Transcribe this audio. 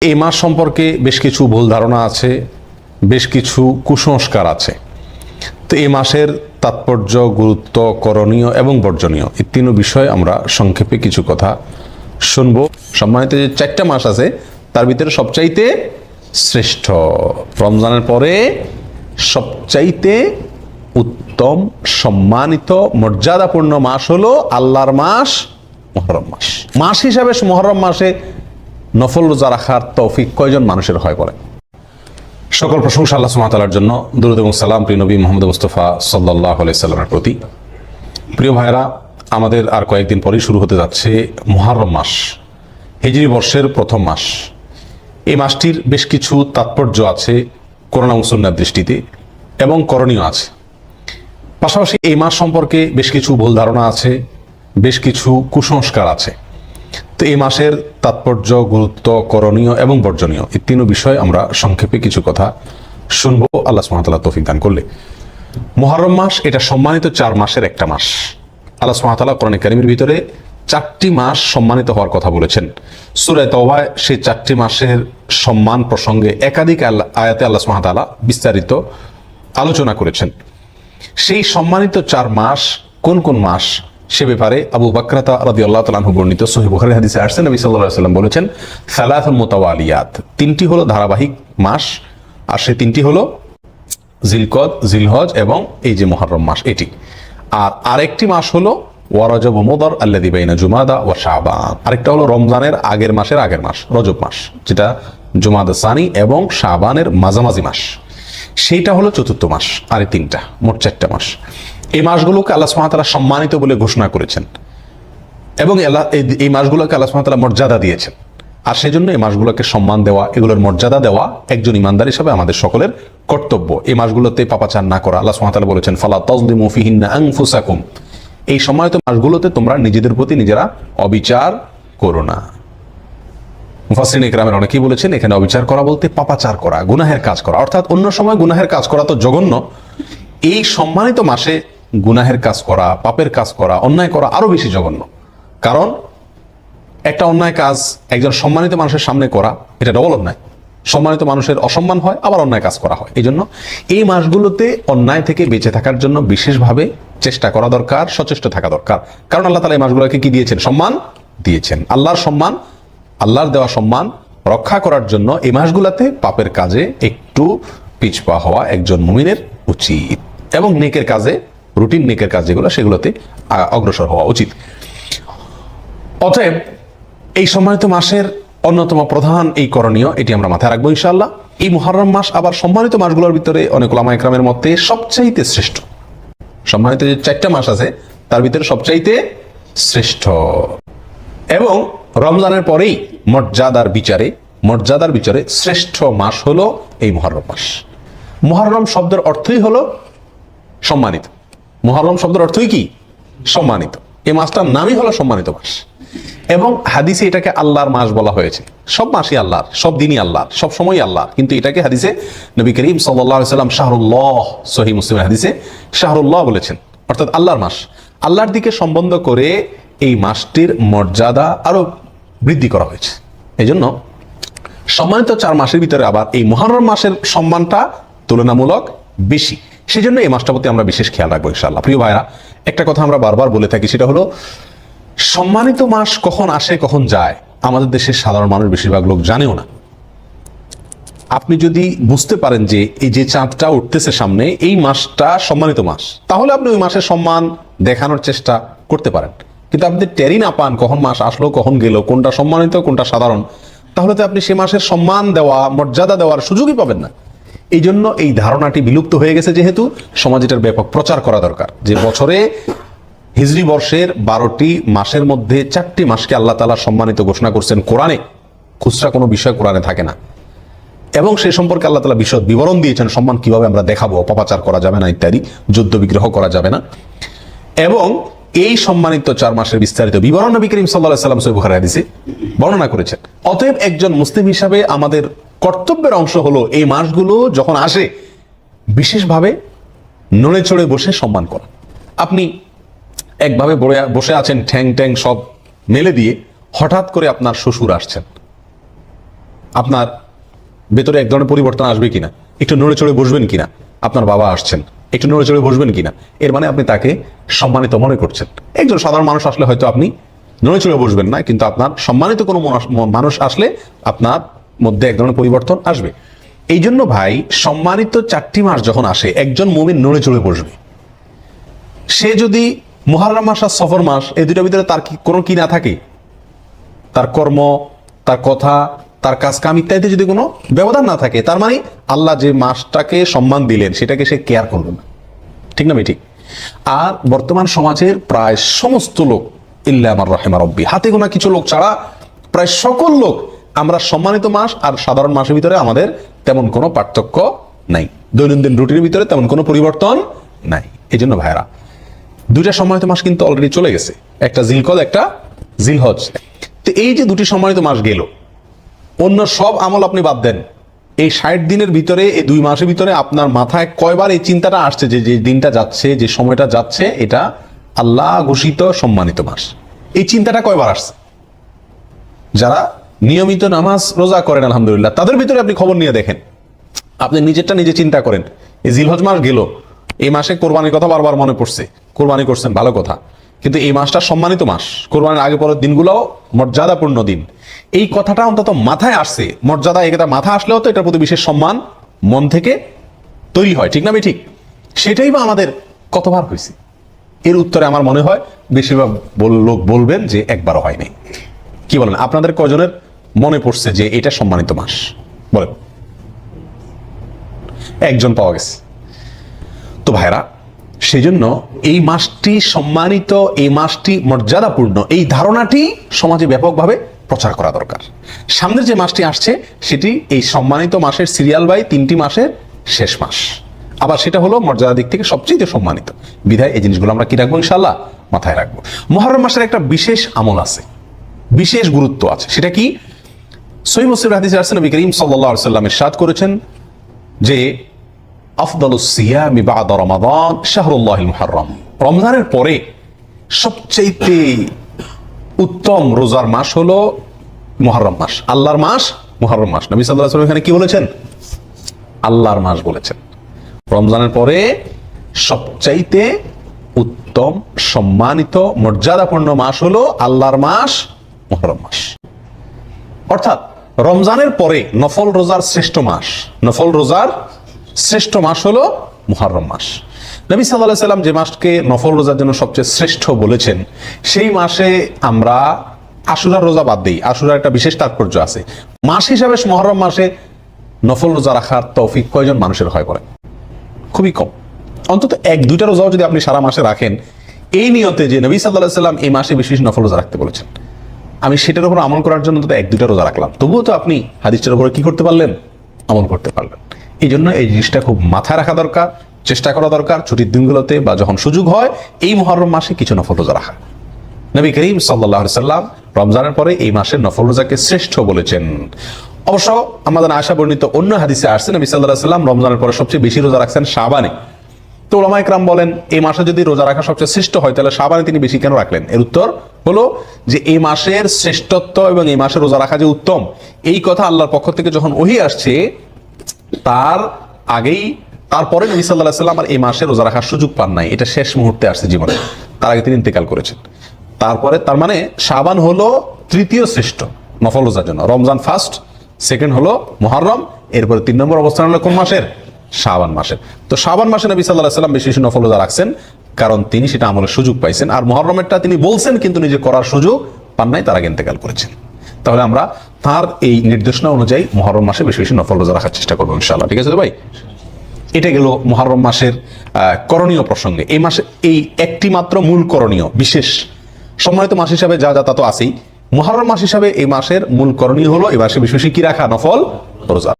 এই মাস সম্পর্কে বেশ কিছু ভুল ধারণা আছে, বেশ কিছু কুসংস্কার আছে। তো এই মাসের তাৎপর্য, গুরুত্ব, করণীয় এবং বর্জনীয় এই তিন বিষয়ে আমরা সংক্ষেপে কিছু কথা শুনবো। সম্মানিত যে 4টা মাস আছে তার ভিতরে সবচাইতে শ্রেষ্ঠ, রমজানের পরে সবচাইতে উত্তম, সম্মানিত, মর্যাদাপূর্ণ মাস হলো আল্লাহর মাস মুহররম মাস। মাস হিসাবে মুহররম মাসে নফল রোজা রাখার তৌফিক কয়জন মানুষের হয় বলে? সকল প্রশংসা আল্লাহ সুবহানাহু ওয়া তাআলার জন্য। দুরূদ এবং সালাম প্রিয় নবী মুহাম্মদ মুস্তাফা সাল্লাল্লাহু আলাইহি সাল্লামের প্রতি। প্রিয় ভাইরা, আমাদের আর কয়েকদিন পরেই শুরু হতে যাচ্ছে মুহররম মাস, হিজরি বর্ষের প্রথম মাস। এই মাসটির বেশ কিছু তাৎপর্য আছে কোরআন এবং সুন্নাহর দৃষ্টিতে, এবং করণীয় আছে। পাশাপাশি এই মাস সম্পর্কে বেশ কিছু ভুল ধারণা আছে, বেশ কিছু কুসংস্কার আছে। তো এই মাসের তাৎপর্য, গুরুত্ব, করণীয় এবং বর্জনীয় এই তিন বিষয়ে আমরা সংক্ষেপে কিছু কথা শুনবো, আল্লাহ সুবহানাহু ওয়া তাআলা তৌফিক দান করলে। মুহররম মাস এটা সম্মানিত 4 মাসের একটা মাস। আল্লাহ সুবহানাহু ওয়া তাআলা কোরআনে কারীমের ভিতরে 4টি মাস সম্মানিত হওয়ার কথা বলেছেন। সূরা তাওবায় সেই 4টি মাসের সম্মান প্রসঙ্গে একাধিক আয়াতে আল্লাহ সুবহানাহু ওয়া তাআলা বিস্তারিত আলোচনা করেছেন। সেই সম্মানিত 4 মাস কোন কোন মাস সে ব্যাপারে আবু বকর রাদিয়াল্লাহু তাআলা আনহু বর্ণিত সহিহ বুখারী হাদিসে আসছে, নবী সাল্লাল্লাহু আলাইহি ওয়াসাল্লাম বলেছেন সালাতুল মুতাওয়ালিয়াত, 3টি হলো ধারাবাহিক মাস, আর সেই 3টি হলো জিলকদ, জিলহজ এবং এই যে মুহররম মাস এটি। আর আরেকটি মাস হলো ওয়া রজব ওয়া মুদর আল্লাযী বাইনা জুমাদা ওয়া শাবান। আরেকটা হলো রমজানের আগের মাসের আগের মাস রজব মাস, যেটা জুমাদা সানি এবং শাবানের মাঝামাঝি মাস, সেইটা হলো 4র্থ মাস। আর এই 3টা, মোট 4টা মাস। এই মাসগুলোকে আল্লাহ সুবহানাহু ওয়া তাআলা সম্মানিত বলে ঘোষণা করেছেন, এবং এই মাসগুলোকে আল্লাহ সুবহানাহু ওয়া তাআলা মর্যাদা দিয়েছেন। আর সেজন্য এই মাসগুলোকে সম্মান দেওয়া, এগুলোর মর্যাদা দেওয়া একজন ইমানদার হিসেবে আমাদের সকলের কর্তব্য। এই মাসগুলোতে পাপাচার না করা। আল্লাহ সুবহানাহু ওয়া তাআলা বলেছেন ফালা তাযলিমু ফিহিন্না আনফুসাকুম, এই সম্মানিত মাসগুলোতে তোমরা নিজেদের প্রতি নিজেরা অবিচার করো না। মুফাসসিরিন ইকরামের অনেকেই বলেছেন এখানে অবিচার করা বলতে পাপাচার করা, গুনাহের কাজ করা। অর্থাৎ অন্য সময় গুনাহের কাজ করা তো জঘন্য, এই সম্মানিত মাসে গুনাহের কাজ করা, পাপের কাজ করা, অন্যায় করা আরো বেশি জঘন্য। কারণ একটা অন্যায় কাজ একজন সম্মানিত মানুষের সামনে করা, এটা ডবল অন্যায়। সম্মানিত মানুষের অসম্মান হয়, আবার অন্যায় কাজ করা হয়। এই জন্য এই মাসগুলোতে অন্যায় থেকে বেঁচে থাকার জন্য বিশেষভাবে চেষ্টা করা দরকার, সচেষ্ট থাকা দরকার। কারণ আল্লাহ তাআলা এই মাসগুলোকে কি দিয়েছেন? সম্মান দিয়েছেন। আল্লাহর সম্মান, আল্লাহর দেওয়া সম্মান রক্ষা করার জন্য এই মাসগুলোতে পাপের কাজে একটু পিছপা হওয়া একজন মুমিনের উচিত, এবং নেকের কাজে, রুটিন নেকের কাজ যেগুলো, সেগুলোতে অগ্রসর হওয়া উচিত। অতএব এই সম্মানিত মাসের অন্যতম প্রধান এই করণীয়, এটি আমরা মাথায় রাখবো ইনশাআল্লাহ। এই মুহররম মাস আবার সম্মানিত মাসগুলোর ভিতরে অনেক উলামা ইকরামের মতে সবচাইতে শ্রেষ্ঠ। সম্মানিত যে 4টা মাস আছে তার ভিতরে সবচাইতে শ্রেষ্ঠ, এবং রমজানের পরেই মর্যাদার বিচারে শ্রেষ্ঠ মাস হলো এই মুহররম মাস। মুহররম শব্দের অর্থই হলো সম্মানিত। মুহররম শব্দের অর্থই কি? সম্মানিত। এই মাসটার নামই হলো সম্মানিত মাস, এবং হাদিসে এটাকে আল্লাহর মাস বলা হয়েছে। সব মাসই আল্লাহর, সব দিনই আল্লাহর, সব সময় আল্লাহর, কিন্তু এটাকে হাদিসে নবী করিম সাল্লাল্লাহু আলাইহি ওয়াসাল্লাম শাহরুল্লাহ, সহিহ মুসলিমের হাদিসে শাহরুল্লাহ বলেছেন, অর্থাৎ আল্লাহর মাস। আল্লাহর দিকে সম্বন্ধ করে এই মাসটির মর্যাদা আরো বৃদ্ধি করা হয়েছে। এই জন্য সম্মানিত 4 মাসের ভিতরে আবার এই মুহররম মাসের সম্মানটা তুলনামূলক বেশি। সেই জন্য এই মাসটার প্রতি আমরা বিশেষ খেয়াল রাখবো ইনশাআল্লাহ। প্রিয় ভাইরা, একটা কথা আমরা বারবার বলে থাকি, সেটা হলো সম্মানিত মাস কখন আসে কখন যায় আমাদের দেশের সাধারণ মানুষ বেশিরভাগ লোক জানেও না। আপনি যদি বুঝতে পারেন যে এই যে চাঁদটা উঠতেছে সামনে, এই মাসটা সম্মানিত মাস, তাহলে আপনি ওই মাসের সম্মান দেখানোর চেষ্টা করতে পারেন। কিন্তু আপনি টেরি না পান কখন মাস আসলো কখন গেল, কোনটা সম্মানিত কোনটা সাধারণ, তাহলে তো আপনি সে মাসের সম্মান দেওয়া, মর্যাদা দেওয়ার সুযোগই পাবেন না। এই জন্য এই ধারণাটি বিলুপ্ত হয়ে গেছে, যেহেতু সমাজ এটার ব্যাপক প্রচার করা দরকার যে বছরে হিজরি বর্ষের 12টি মাসের মধ্যে 4টি মাসকে আল্লাহ তাআলা সম্মানিত ঘোষণা করছেন কোরআনে। খুচরা কোনো বিষয় কোরআনে থাকে না, এবং সে সম্পর্কে আল্লাহ তাআলা বিশদ বিবরণ দিয়েছেন, সম্মান কিভাবে আমরা দেখাবো, অপপ্রচার করা যাবে না ইত্যাদি, যুদ্ধ বিগ্রহ করা যাবে না। এবং এই সম্মানিত 4 মাসের বিস্তারিত বিবরণ নবী করিম সাল্লাল্লাহু আলাইহি ওয়াসাল্লাম সহিহ বুখারী হাদিসে বর্ণনা করেছেন। অতএব একজন মুসলিম হিসাবে আমাদের কর্তব্যের অংশ হলো এই মাসগুলো যখন আসে বিশেষভাবে নড়ে চড়ে বসে সম্মান করা। আপনি একভাবে বসে আছেন ঠ্যাং ট্যাং সব মেলে দিয়ে, হঠাৎ করে আপনার শ্বশুর আসছেন, আপনার ভেতরে এক ধরনের পরিবর্তন আসবে কিনা, একটু নড়ে চড়ে বসবেন কিনা, আপনার বাবা আসছেন একটু নড়ে চড়ে বসবেন কিনা, এর মানে আপনি তাকে সম্মানিত মনে করছেন। একজন সাধারণ মানুষ আসলে হয়তো আপনি নড়ে চড়ে বসবেন না, কিন্তু আপনার সম্মানিত কোনো মানুষ আসলে আপনার মধ্যে এক ধরনের পরিবর্তন আসবে। এই জন্য ভাই, সম্মানিত 4টি মাস যখন আসে, একজন মুমিন নড়ে চড়ে বসবে। সে যদি মুহররম মাস আর সফর মাস, এই দুটার ভিতরে তার কোনো কি না থাকে, তার কর্ম, তার কথা, তার কাজ কাম ইত্যাদিতে যদি কোনো ব্যবধান না থাকে, তার মানে আল্লাহ যে মাসটাকে সম্মান দিলেন সেটাকে সে কেয়ার করবে না। ঠিক না ঠিক? আর বর্তমান সমাজের প্রায় সমস্ত লোক, ইল্লা আমার রাহিমা রব্বি, হাতে গোনা কিছু লোক ছাড়া প্রায় সকল লোক, আমরা সম্মানিত মাস আর সাধারণ মাসের ভিতরে আমাদের তেমন কোনো পার্থক্য নাই, দৈনন্দিন রুটিনের ভিতরে তেমন কোনো পরিবর্তন নাই। এই জন্য ভাইরা, দুইটা সম্মানিত মাস কিন্তু অলরেডি চলে গেছে, একটা জিলকদ, একটা জিলহজ। তো এই যে দুটি সম্মানিত মাস গেল, অন্য সব আমল আপনি বাদ দেন, এই 60 দিনের ভিতরে, এই 2 মাসের ভিতরে আপনার মাথায় কয়বার এই চিন্তাটা আসছে যে যে দিনটা যাচ্ছে, যে সময়টা যাচ্ছে, এটা আল্লাহ ঘোষিত সম্মানিত মাস? এই চিন্তাটা কয়বার আসছে? যারা নিয়মিত নামাজ রোজা করেন আলহামদুলিল্লাহ, তাদের ভিতরে আপনি খবর নিয়ে দেখেন, আপনি নিজেরটা নিজে চিন্তা করেন। এই জিলহজ মাস গেল, এই মাসে কোরবানির কথা বারবার মনে পড়ছে, কোরবানি করছেন, ভালো কথা, কিন্তু এই মাসটা সম্মানিত মাস, কোরবানির আগে পরের দিনগুলোও মর্যাদাপূর্ণ দিন। এই কথাটা অন্তত মাথায় আসছে, মর্যাদা, এটা মাথা আসলেও তো এটার প্রতি বিশেষ সম্মান মন থেকে তৈরি হয়। ঠিক না ঠিক? সেটাই বা আমাদের কতবার হয়েছে? এর উত্তরে আমার মনে হয় বেশিরভাগ লোক বলবেন যে একবারও হয় নাই। কি বলেন, আপনাদের কয়জনের মনে পড়ছে যে এটা সম্মানিত মাস? বলেন। একজন পাওয়া গেছে। তো ভাইরা, সেই জন্য এই মাসটি সম্মানিত, এই মাসটি মর্যাদাপূর্ণ, এই ধারণাটি সমাজে ব্যাপকভাবে প্রচার করা দরকার। সামনের যে মাসটি আসছে সেটি এই সম্মানিত মাসের সিরিয়াল বাই 3টি মাসের শেষ মাস, আবার সেটা হলো মর্যাদার দিক থেকে সবচেয়ে সম্মানিত। বিধায় এই জিনিসগুলো আমরা কি রাখবো? ইনশাআল্লাহ মাথায় রাখবো। মুহররম মাসের একটা বিশেষ আমল আছে, বিশেষ গুরুত্ব আছে। সেটা কি? সহিহ মুসলিম হাদিসে আসছে, নবী করিম সাল্লাল্লাহু আলাইহি ওয়াসাল্লাম ইরশাদ করেছেন যে আফদালুস সিয়ামি বা'দা রমাদান শাহরুল্লাহিল মুহররম, রমজানের পরে সবচেয়ে উত্তম রোজার মাস হলো মুহররম মাস, আল্লাহর মাস মুহররম মাস। নবী সাল্লাল্লাহু আলাইহি ওয়াসাল্লাম এখানে কি বলেছেন? আল্লাহর মাস বলেছেন। রমজানের পরে সবচাইতে উত্তম, সম্মানিত, মর্যাদাপূর্ণ মাস হলো আল্লাহর মাস মুহররম মাস। অর্থাৎ রমজানের পরে নফল রোজার শ্রেষ্ঠ মাস, নফল রোজার শ্রেষ্ঠ মাস হলো মুহররম মাস। নবী সাল্লাল্লাহু আলাইহি ওয়াসাল্লাম যে মাসকে নফল রোজার জন্য সবচেয়ে শ্রেষ্ঠ বলেছেন, সেই মাসে আমরা আশুরার রোজা বাদ দিই। আশুরার একটা বিশেষ তাৎপর্য আছে। মাস হিসাবে মুহররম মাসে নফল রোজা রাখার তৌফিক কয়জন মানুষের হয় বলেন? খুবই কম। অন্তত 1-2টা রোজাও যদি আপনি সারা মাসে রাখেন, এই নিয়তে যে নবী সাল্লাল্লাহু আলাইহি ওয়াসাল্লাম এই মাসে বেশি নফল রোজা রাখতে বলেছেন, আমি সেটার উপর আমল করার জন্য অন্তত 1-2টা রোজা রাখলাম, তবুও তো আপনি হাদিসটার উপরে কি করতে পারলেন? আমল করতে পারলেন। এই জন্য এই জিনিসটা খুব মাথায় রাখা দরকার, চেষ্টা করা দরকার ছুটির দিনগুলোতে বা যখন সুযোগ হয় এই মুহররম মাসে কিছু নফল রোজা রাখা। নবী করিম সাল্লাল্লাহু আলাইহি ওয়াসাল্লাম রমজানের পরে এই মাসের নফল রোজাকে শ্রেষ্ঠ বলেছেন। অবশ্য আমাদের আয়েশা বর্ণিত অন্য হাদিসে আসছে, নবী সাল্লাল্লাহু আলাইহি ওয়াসাল্লাম রমজানের পরে সবচেয়ে বেশি রোজা রাখছেন শাবানে। তো উলামায়ে কেরাম বলেন, এই মাসে যদি রোজা রাখা সবচেয়ে শ্রেষ্ঠ হয়, তাহলে শাবানে তিনি বেশি কেন রাখলেন? এর উত্তর হলো যে এই মাসের শ্রেষ্ঠত্ব এবং এই মাসে রোজা রাখা যে উত্তম, এই কথা আল্লাহর পক্ষ থেকে যখন ওহী আসছে, তার আগেই, তারপরে নবী সাল্লাল্লাহু আলাইহি ওয়াসাল্লাম আর এই মাসে রোজা রাখার সুযোগ পান নাই। এটা শেষ মুহূর্তে আসছে জীবনে, তার আগে তিনি ইন্তেকাল করেছেন। তারপরে তার মানে শাবান হলো তৃতীয় শ্রেষ্ঠ নফল রোজার জন্য, রমজান ফার্স্ট, সেকেন্ড হলো মুহররম, এরপরে 3 নম্বর অবস্থান হলো কোন মাসের? শাবান মাসের। তো শাবান মাসে নবী সাল্লাল্লাহু আলাইহি ওয়াসাল্লাম বেশি বেশি নফল রোজা রাখছেন, কারণ তিনি সেটা আমলের সুযোগ পাইছেন। আর মুহররমেরটা তিনি বলছেন কিন্তু নিজে করার সুযোগ পান নাই, তার আগে ইন্তেকাল করেছেন। তাহলে আমরা তার এই নির্দেশনা অনুযায়ী মুহররম মাসে বেশি বেশি নফল রোজা রাখার চেষ্টা করবো ইনশাআল্লাহ। ঠিক আছে তো ভাই? এটা গেল মুহররম মাসের করণীয় প্রসঙ্গে। এই মাসে এই একটি মাত্র মূল করণীয়, বিশেষ সম্মানিত মাস হিসাবে যা যা তা তো আছেই, মুহররম মাস হিসাবে এই মাসের মূল করণীয় হলো এই মাসে বেশি বেশি কি রাখা? নফল রোজা।